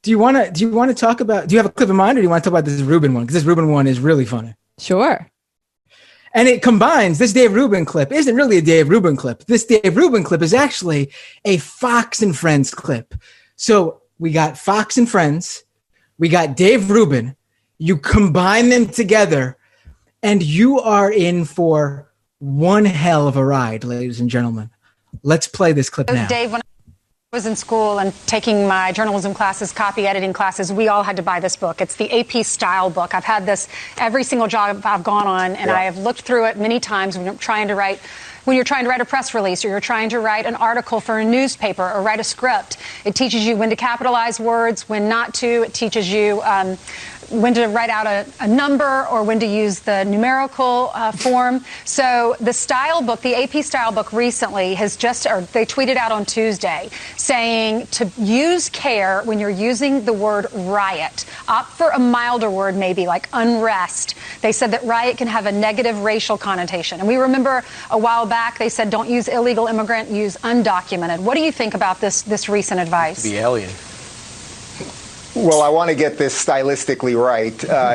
Do you want to talk about, do you have a clip in mind, or do you want to talk about this Rubin one? Because this Rubin one is really funny. Sure. And it combines, this Dave Rubin clip isn't really a Dave Rubin clip. This Dave Rubin clip is actually a Fox and Friends clip. So we got Fox and Friends, we got Dave Rubin. You combine them together, and you are in for one hell of a ride, ladies and gentlemen. Let's play this clip now. Dave, when I was in school and taking my journalism classes, copy editing classes, we all had to buy this book. It's the AP style book. I've had this every single job I've gone on, and I have looked through it many times when you're trying to write a press release, or you're trying to write an article for a newspaper or write a script. It teaches you when to capitalize words, when not to. It teaches you when to write out a number, or when to use the numerical form. So the style book, the AP style book recently they tweeted out on Tuesday saying to use care when you're using the word riot. Opt for a milder word, maybe like unrest. They said that riot can have a negative racial connotation. And we remember a while back they said don't use illegal immigrant, use undocumented. What do you think about this recent advice? The alien. Well, I want to get this stylistically right.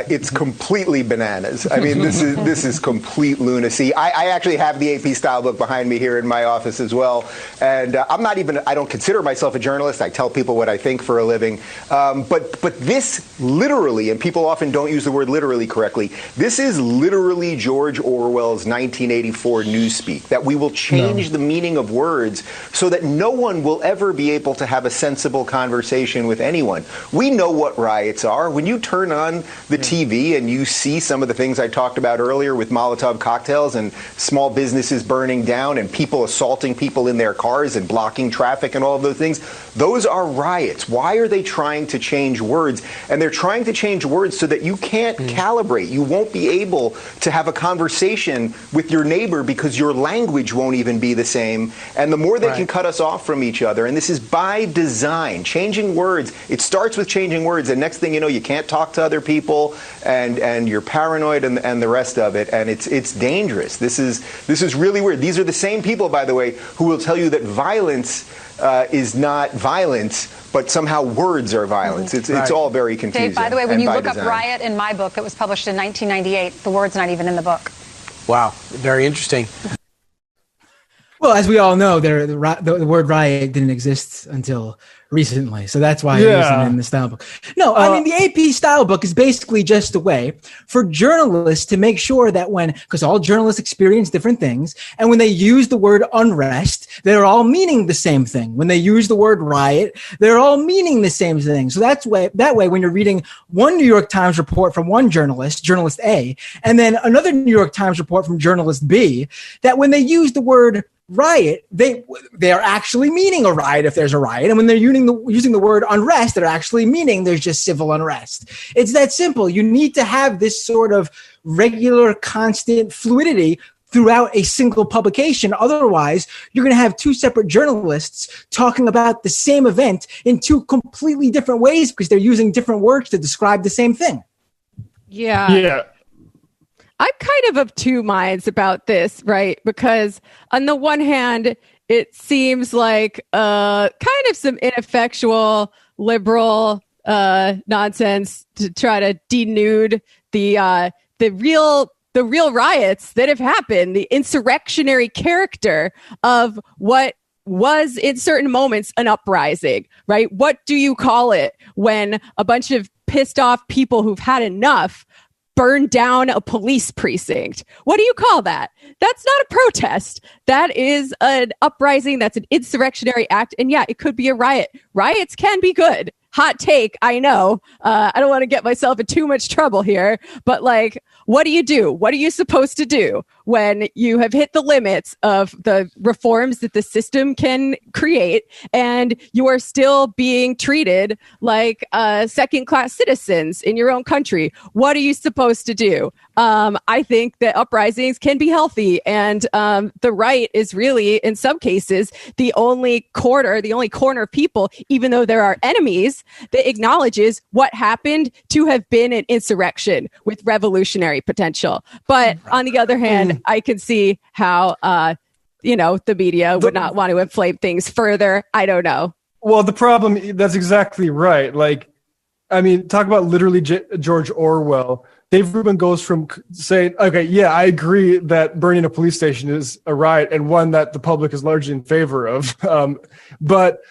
It's completely bananas. I mean, this is complete lunacy. I actually have the AP style book behind me here in my office as well. And I don't consider myself a journalist. I tell people what I think for a living. But this literally, and people often don't use the word literally correctly, this is literally George Orwell's 1984 newspeak, that we will change the meaning of words so that no one will ever be able to have a sensible conversation with anyone. We know what riots are. When you turn on the TV and you see some of the things I talked about earlier with Molotov cocktails and small businesses burning down and people assaulting people in their cars and blocking traffic and all of those things, those are riots. Why are they trying to change words? And they're trying to change words so that you can't calibrate. You won't be able to have a conversation with your neighbor because your language won't even be the same. And the more they can cut us off from each other, and this is by design, changing words, it starts with changing words, and next thing you know, you can't talk to other people, and you're paranoid, and the rest of it, and it's dangerous. This is really weird. These are the same people, by the way, who will tell you that violence is not violence, but somehow words are violence. It's all very confusing. Dave, by the way, when you look up riot in my book that was published in 1998, the word's not even in the book. Wow, very interesting. Well, as we all know, the word riot didn't exist until recently, so that's why it isn't in the style book. No, I mean, the AP style book is basically just a way for journalists to make sure that because all journalists experience different things, and when they use the word unrest, they're all meaning the same thing. When they use the word riot, they're all meaning the same thing. So that way, when you're reading one New York Times report from one journalist A, and then another New York Times report from journalist B, that when they use the word riot, they are actually meaning a riot if there's a riot, and when they're using the word unrest, they're actually meaning there's just civil unrest. It's that simple. You need to have this sort of regular, constant fluidity throughout a single publication. Otherwise, you're going to have two separate journalists talking about the same event in two completely different ways because they're using different words to describe the same thing. Yeah. I'm kind of two minds about this, right? Because on the one hand, it seems like kind of some ineffectual liberal nonsense to try to denude the real riots that have happened, the insurrectionary character of what was in certain moments an uprising, right? What do you call it when a bunch of pissed off people who've had enough burn down a police precinct? What do you call that? That's not a protest. That is an uprising. That's an insurrectionary act. And yeah, it could be a riot. Riots can be good. Hot take, I know. I don't want to get myself in too much trouble here, but what do you do? What are you supposed to do when you have hit the limits of the reforms that the system can create and you are still being treated like second-class citizens in your own country? What are you supposed to do? I think that uprisings can be healthy, and the right is really, in some cases, the only corner of people, even though there are enemies, that acknowledges what happened to have been an insurrection with revolutionary potential. But on the other hand, I can see how the media would not want to inflame things further. I don't know. Well, the problem, that's exactly right. Like, I mean, talk about literally George Orwell. Dave Rubin goes from saying, okay, yeah, I agree that burning a police station is a riot and one that the public is largely in favor of. But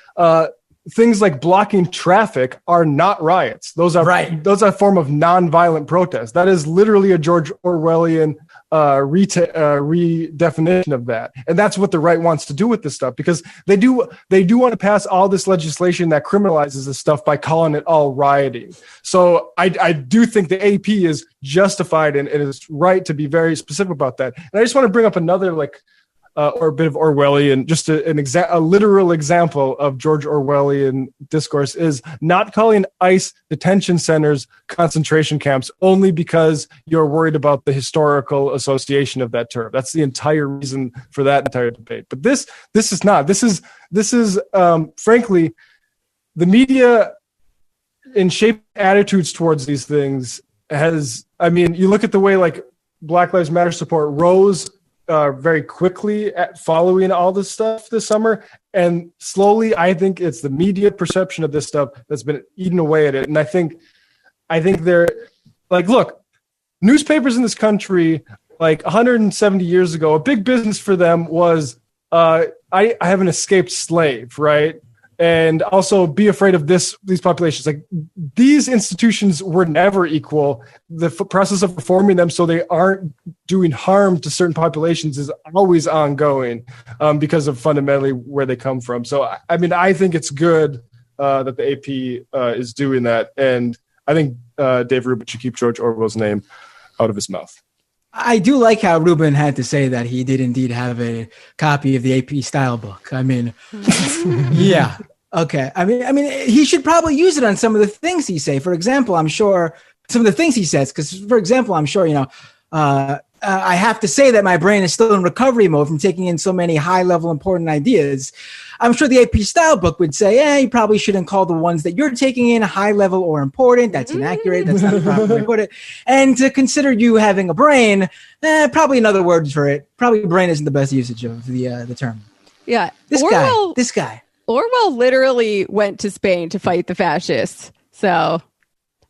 things like blocking traffic are not riots. Those are Those are a form of nonviolent protest. That is literally a George Orwellian redefinition of that. And that's what the right wants to do with this stuff, because they do want to pass all this legislation that criminalizes this stuff by calling it all rioting. So I do think the AP is justified and is right to be very specific about that. And I just want to bring up another or a bit of Orwellian, just a literal example of George Orwellian discourse is not calling ICE detention centers concentration camps only because you're worried about the historical association of that term. That's the entire reason for that entire debate. But this is not. This is frankly, the media in shaping attitudes towards these things you look at the way like Black Lives Matter support rose very quickly following all this stuff this summer, and slowly I think it's the media perception of this stuff that's been eating away at it. And I think they're like, look, newspapers in this country like 170 years ago, a big business for them was I have an escaped slave, right? And also be afraid of these populations. Like, these institutions were never equal. The process of reforming them so they aren't doing harm to certain populations is always ongoing because of fundamentally where they come from. So, I mean, I think it's good that the AP is doing that. And I think Dave Rubin should keep George Orwell's name out of his mouth. I do like how Rubin had to say that he did indeed have a copy of the AP style book. I mean, yeah. Okay. I mean, he should probably use it on some of the things he say. For example, I'm sure some of the things he says, because, for example, I'm sure, I have to say that my brain is still in recovery mode from taking in so many high-level important ideas. I'm sure the AP style book would say, you probably shouldn't call the ones that you're taking in high-level or important. That's inaccurate. That's not the proper way to put it. And to consider you having a brain, probably another word for it. Probably brain isn't the best usage of the term. Yeah. This guy. Orwell literally went to Spain to fight the fascists. So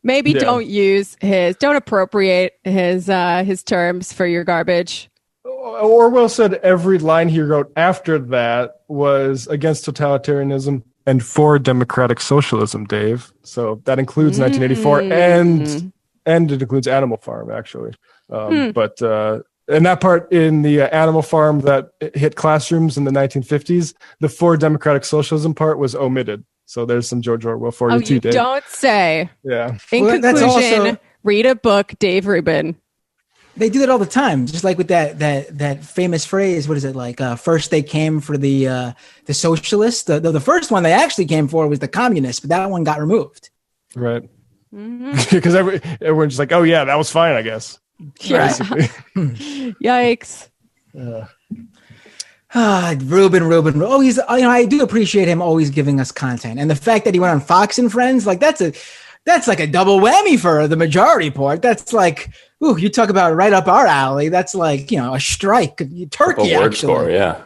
maybe don't appropriate his terms for your garbage. Orwell said every line he wrote after that was against totalitarianism and for democratic socialism, Dave. So that includes 1984 and it includes Animal Farm, actually. But and that part in the Animal Farm that hit classrooms in the 1950s, the for democratic socialism part was omitted. So there's some George Orwell for you too, Dave. Don't say. Yeah. In conclusion, read a book, Dave Rubin. They do that all the time, just like with that famous phrase. What is it like? First they came for the socialists. The first one they actually came for was the communists, but that one got removed. Right. Because everyone's just like, oh yeah, that was fine, I guess. Yeah. Yikes. Rubin. Oh, he's. I do appreciate him always giving us content, and the fact that he went on Fox and Friends, like that's like a double whammy for the majority part. That's like, you talk about right up our alley. That's like a strike, Turkey. Word score, yeah.